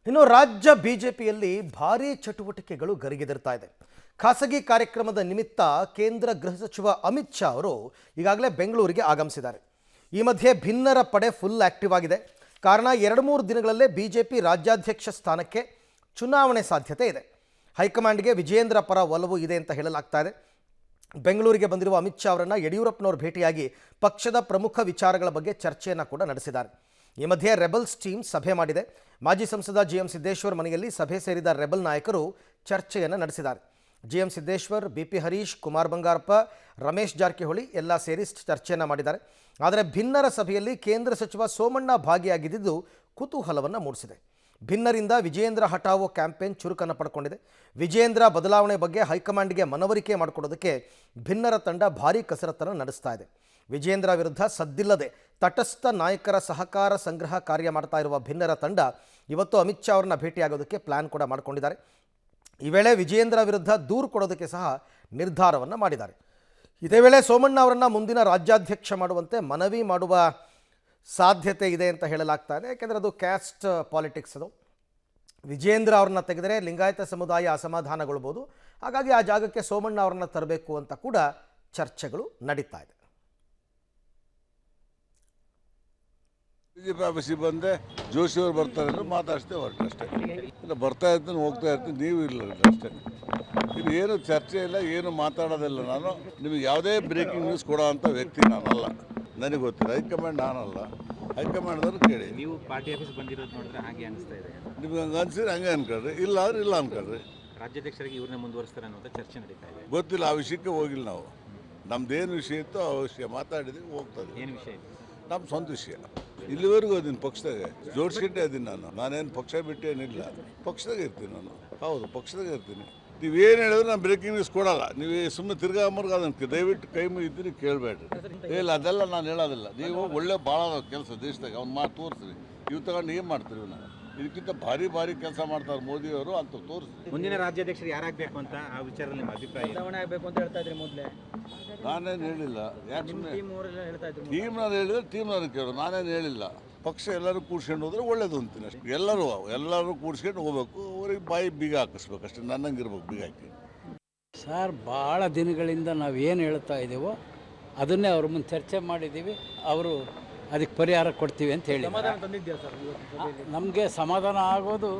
ಇನ್ನು ರಾಜ್ಯ ಬಿಜೆಪಿಯಲ್ಲಿ ಭಾರೀ ಚಟುವಟಿಕೆಗಳು ಗರಿಗೆದರ್ತಾ ಇದೆ. ಖಾಸಗಿ ಕಾರ್ಯಕ್ರಮದ ನಿಮಿತ್ತ ಕೇಂದ್ರ ಗೃಹ ಸಚಿವ ಅಮಿತ್ ಶಾ ಅವರು ಈಗಾಗಲೇ ಬೆಂಗಳೂರಿಗೆ ಆಗಮಿಸಿದ್ದಾರೆ. ಈ ಮಧ್ಯೆ ಭಿನ್ನರ ಪಡೆ ಫುಲ್ ಆಕ್ಟಿವ್ ಆಗಿದೆ. ಕಾರಣ 2-3 ದಿನಗಳಲ್ಲೇ ಬಿಜೆಪಿ ರಾಜ್ಯಾಧ್ಯಕ್ಷ ಸ್ಥಾನಕ್ಕೆ ಚುನಾವಣೆ ಸಾಧ್ಯತೆ ಇದೆ. ಹೈಕಮಾಂಡ್ಗೆ ವಿಜಯೇಂದ್ರ ಪರ ಒಲವು ಇದೆ ಅಂತ ಹೇಳಲಾಗ್ತಾ ಇದೆ. ಬೆಂಗಳೂರಿಗೆ ಬಂದಿರುವ ಅಮಿತ್ ಶಾ ಅವರನ್ನು ಯಡಿಯೂರಪ್ಪನವರು ಭೇಟಿಯಾಗಿ ಪಕ್ಷದ ಪ್ರಮುಖ ವಿಚಾರಗಳ ಬಗ್ಗೆ ಚರ್ಚೆಯನ್ನು ಕೂಡ ನಡೆಸಿದ್ದಾರೆ. ಈ ಮಧ್ಯೆ ರೆಬಲ್ಸ್ ಟೀಮ್ ಸಭೆ ಮಾಡಿದೆ. ಮಾಜಿ ಸಂಸದ ಜಿಎಂ ಸಿದ್ದೇಶ್ವರ್ ಮನೆಯಲ್ಲಿ ಸಭೆ ಸೇರಿದ ರೆಬಲ್ ನಾಯಕರು ಚರ್ಚೆಯನ್ನು ನಡೆಸಿದ್ದಾರೆ. ಜಿಎಂ ಸಿದ್ದೇಶ್ವರ್, ಬಿಪಿ ಹರೀಶ್, ಕುಮಾರ್ ಬಂಗಾರಪ್ಪ, ರಮೇಶ್ ಜಾರಕಿಹೊಳಿ ಎಲ್ಲ ಸೇರಿ ಚರ್ಚೆಯನ್ನು ಮಾಡಿದ್ದಾರೆ. ಆದರೆ ಭಿನ್ನರ ಸಭೆಯಲ್ಲಿ ಕೇಂದ್ರ ಸಚಿವ ಸೋಮಣ್ಣ ಭಾಗಿಯಾಗಿದ್ದು ಕುತೂಹಲವನ್ನು ಮೂಡಿಸಿದೆ. ಭಿನ್ನರಿಂದ ವಿಜಯೇಂದ್ರ ಹಠಾವೋ ಕ್ಯಾಂಪೇನ್ ಚುರುಕನ್ನು ಪಡ್ಕೊಂಡಿದೆ. ವಿಜಯೇಂದ್ರ ಬದಲಾವಣೆ ಬಗ್ಗೆ ಹೈಕಮಾಂಡ್ಗೆ ಮನವರಿಕೆ ಮಾಡಿಕೊಡೋದಕ್ಕೆ ಭಿನ್ನರ ತಂಡ ಭಾರೀ ಕಸರತ್ತನ್ನು ನಡೆಸ್ತಾ ಇದೆ. ವಿಜಯೇಂದ್ರ ವಿರುದ್ಧ ಸದ್ದಿಲ್ಲದೆ ತಟಸ್ಥ ನಾಯಕರ ಸಹಕಾರ ಸಂಗ್ರಹ ಕಾರ್ಯ ಮಾಡ್ತಾ ಇರುವ ಭಿನ್ನರ ತಂಡ ಇವತ್ತು ಅಮಿತ್ ಶಾ ಅವರನ್ನ ಭೇಟಿಯಾಗೋದಕ್ಕೆ ಪ್ಲಾನ್ ಕೂಡ ಮಾಡಿಕೊಂಡಿದ್ದಾರೆ. ಈ ವೇಳೆ ವಿಜಯೇಂದ್ರ ವಿರುದ್ಧ ದೂರು ಕೊಡೋದಕ್ಕೆ ಸಹ ನಿರ್ಧಾರವನ್ನು ಮಾಡಿದ್ದಾರೆ. ಇದೇ ವೇಳೆ ಸೋಮಣ್ಣ ಅವರನ್ನು ಮುಂದಿನ ರಾಜ್ಯಾಧ್ಯಕ್ಷ ಮಾಡುವಂತೆ ಮನವಿ ಮಾಡುವ ಸಾಧ್ಯತೆ ಇದೆ ಅಂತ ಹೇಳಲಾಗ್ತಾ ಇದೆ. ಯಾಕೆಂದರೆ ಅದು ಕ್ಯಾಸ್ಟ್ ಪಾಲಿಟಿಕ್ಸ್. ಅದು ವಿಜಯೇಂದ್ರ ಅವ್ರನ್ನ ತೆಗೆದರೆ ಲಿಂಗಾಯತ ಸಮುದಾಯ ಅಸಮಾಧಾನಗೊಳ್ಬೋದು. ಹಾಗಾಗಿ ಆ ಜಾಗಕ್ಕೆ ಸೋಮಣ್ಣ ಅವರನ್ನ ತರಬೇಕು ಅಂತ ಕೂಡ ಚರ್ಚೆಗಳು ನಡೀತಾ ಇದೆ. ಬಿಜೆಪಿ ಆಫೀಸಿಗೆ ಬಂದೆ, ಜೋಶಿ ಅವರು ಬರ್ತಾರೆ ಅಂದ್ರೆ ಮಾತಾಡ್ತೇವೆ ಹೊರಟಷ್ಟೇ. ಇಲ್ಲ ಬರ್ತಾ ಇರ್ತೀನಿ, ಹೋಗ್ತಾ ಇರ್ತೀನಿ, ನೀವು ಇಲ್ಲ ಅಷ್ಟೇ. ಇದು ಏನು ಚರ್ಚೆ ಇಲ್ಲ, ಏನು ಮಾತಾಡೋದಿಲ್ಲ. ನಾನು ನಿಮಗೆ ಯಾವುದೇ ಬ್ರೇಕಿಂಗ್ ನ್ಯೂಸ್ ಕೊಡೋ ಅಂಥ ವ್ಯಕ್ತಿ ನಾನಲ್ಲ. ನನಗೆ ಗೊತ್ತಿಲ್ಲ, ಹೈಕಮಾಂಡ್ ನಾನಲ್ಲ. ಹೈಕಮಾಂಡ್ದವ್ರು ಕೇಳಿ. ನೀವು ಪಾರ್ಟಿ ಆಫೀಸ್ ಬಂದಿರೋದು ನೋಡಿದ್ರೆ ಹಾಗೆ ಅನಿಸ್ತಾ ಇದೆ. ನಿಮ್ಗೆ ಹಂಗೆ ಅನ್ಸಿದ್ರೆ ಹಂಗೆ ಅನ್ಕೊಳ್ರಿ, ಇಲ್ಲ ಅಂದ್ರೆ ಇಲ್ಲ ಅನ್ಕೊಳ್ರಿ. ರಾಜ್ಯಾಧ್ಯಕ್ಷರಿಗೆ ಇವ್ರನ್ನ ಮುಂದುವರಿಸ್ತಾರೆ ಅನ್ನೋ ಚರ್ಚೆ ನಡೀತಾ ಇದೆ. ಗೊತ್ತಿಲ್ಲ, ಆ ವಿಷಯಕ್ಕೆ ಹೋಗಿಲ್ಲ ನಾವು. ನಮ್ದೇನು ವಿಷಯ ಇತ್ತು ಆ ವಿಷಯ ಮಾತಾಡಿದ್ವಿ, ಹೋಗ್ತದೆ. ಏನು ವಿಷಯ ಇದೆ? ನಮ್ಮ ಸ್ವಂತ ವಿಷಯ. ಇಲ್ಲಿವರೆಗೂ ಅದೀನಿ ಪಕ್ಷದಾಗೆ, ಜೋಡಿಸ್ಕೊಂಡೇ ಅದೀನಿ ನಾನೇನು ಪಕ್ಷ ಬಿಟ್ಟೇನಿಲ್ಲ, ಪಕ್ಷದಾಗೆ ಇರ್ತೀನಿ ನಾನು. ಹೌದು, ಪಕ್ಷದಾಗೆ ಇರ್ತೀನಿ. ನೀವೇನು ಹೇಳಿದ್ರೆ ನಾನು ಬ್ರೇಕಿಂಗ್ ನ್ಯೂಸ್ ಕೊಡಲ್ಲ. ನೀವು ಸುಮ್ಮನೆ ತಿರ್ಗಾ ಮರ್ಗ ಅದನ್ನು ದಯವಿಟ್ಟು ಕೈ ಮುಗಿತೀನಿ, ಕೇಳಬೇಡ್ರಿ. ಇಲ್ಲ, ಅದೆಲ್ಲ ನಾನು ಹೇಳೋದಿಲ್ಲ. ನೀವು ಒಳ್ಳೆ ಭಾಳ ಕೆಲಸ ದೇಶದಾಗ ಅವ್ನು ಮಾಡಿ ತೋರಿಸ್ರಿ. ಇವು ತಗೊಂಡು ಏನು ಮಾಡ್ತೀವಿ ನಾವು? ಇದಕ್ಕಿಂತ ಭಾರಿ ಕೆಲಸ ಮಾಡ್ತಾರೆ ಮೋದಿಯವರು ಅಂತ ತೋರಿಸ್ರಿ. ಮುಂದಿನ ರಾಜ್ಯಾಧ್ಯಕ್ಷರು ಯಾರಾಗಬೇಕು ಅಂತ ಆ ವಿಚಾರದಲ್ಲಿ ನಿಮ್ಮ ಅಭಿಪ್ರಾಯ? ಬದಲಾವಣೆ ಆಗಬೇಕು ಅಂತ ಹೇಳ್ತಾ ಇದ್ರಿ ಮೊದಲೇ. ನಾನೇನು ಹೇಳಿಲ್ಲ. ಯಾಕೆ ಟೀಮ್ನವ್ರು ಹೇಳಿದ್ರೆ ಟೀಮ್ನವ್ರು ಕೇಳೋದು, ನಾನೇನು ಹೇಳಿಲ್ಲ. ಪಕ್ಷ ಎಲ್ಲರೂ ಕೂಡ್ಸ್ಕೊಂಡು ಹೋದ್ರೆ ಒಳ್ಳೇದು ಅಂತೀನಿ ಅಷ್ಟೇ. ಎಲ್ಲರೂ ಕೂಡ್ಸ್ಕೊಂಡು ಹೋಗ್ಬೇಕು. ಅವ್ರಿಗೆ ಬಾಯಿ ಬೀಗ ಹಾಕಿಸ್ಬೇಕು ಅಷ್ಟೇ. ನನ್ನಂಗೆ ಇರ್ಬೇಕು ಬೀಗ ಹಾಕಿ. ಸರ್, ಭಾಳ ದಿನಗಳಿಂದ ನಾವು ಏನು ಹೇಳ್ತಾ ಇದ್ದೀವೋ ಅದನ್ನೇ ಅವ್ರ ಮುಂದೆ ಚರ್ಚೆ ಮಾಡಿದ್ದೀವಿ. ಅವರು ಅದಕ್ಕೆ ಪರಿಹಾರ ಕೊಡ್ತೀವಿ ಅಂತ ಹೇಳಿ. ನಮಗೆ ಸಮಾಧಾನ ಆಗೋದು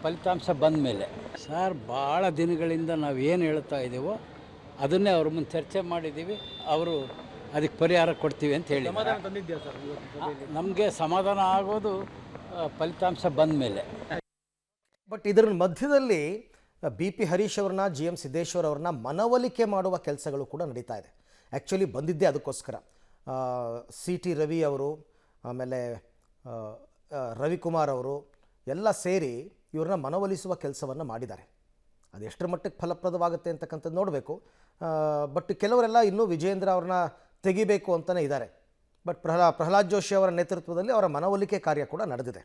ಫಲಿತಾಂಶ ಬಂದ ಮೇಲೆ. ಸರ್, ಭಾಳ ದಿನಗಳಿಂದ ನಾವು ಏನು ಹೇಳ್ತಾ ಇದ್ದೀವೋ ಅದನ್ನೇ ಅವ್ರ ಮುಂದೆ ಚರ್ಚೆ ಮಾಡಿದ್ದೀವಿ. ಅವರು ಅದಕ್ಕೆ ಪರಿಹಾರ ಕೊಡ್ತೀವಿ ಅಂತ ಹೇಳಿ. ನಮಗೆ ಸಮಾಧಾನ ಆಗೋದು ಫಲಿತಾಂಶ ಬಂದ ಮೇಲೆ. ಬಟ್ ಇದರ ಮಧ್ಯದಲ್ಲಿ ಬಿಪಿ ಹರೀಶ್ ಅವ್ರನ್ನ, ಜಿಎಂ ಸಿದ್ದೇಶ್ವರ್ ಅವ್ರನ್ನ ಮನವೊಲಿಕೆ ಮಾಡುವ ಕೆಲಸಗಳು ಕೂಡ ನಡೀತಾ ಇದೆ. ಆ್ಯಕ್ಚುಲಿ ಬಂದಿದ್ದೇ ಅದಕ್ಕೋಸ್ಕರ. ಸಿ.ಟಿ. ರವಿ ಅವರು, ಆಮೇಲೆ ರವಿಕುಮಾರ್ ಅವರು ಎಲ್ಲ ಸೇರಿ ಇವ್ರನ್ನ ಮನವೊಲಿಸುವ ಕೆಲಸವನ್ನು ಮಾಡಿದ್ದಾರೆ. ಅದು ಎಷ್ಟರ ಮಟ್ಟಿಗೆ ಫಲಪ್ರದವಾಗುತ್ತೆ ಅಂತಕ್ಕಂಥದ್ದು ನೋಡಬೇಕು. ಬಟ್ ಕೆಲವರೆಲ್ಲ ಇನ್ನೂ ವಿಜಯೇಂದ್ರ ಅವ್ರನ್ನ ತೆಗಿಬೇಕು ಅಂತಲೇ ಇದ್ದಾರೆ. ಬಟ್ ಪ್ರಹ್ಲಾದ್ ಜೋಶಿ ಅವರ ನೇತೃತ್ವದಲ್ಲಿ ಅವರ ಮನವೊಲಿಕೆ ಕಾರ್ಯ ಕೂಡ ನಡೆದಿದೆ.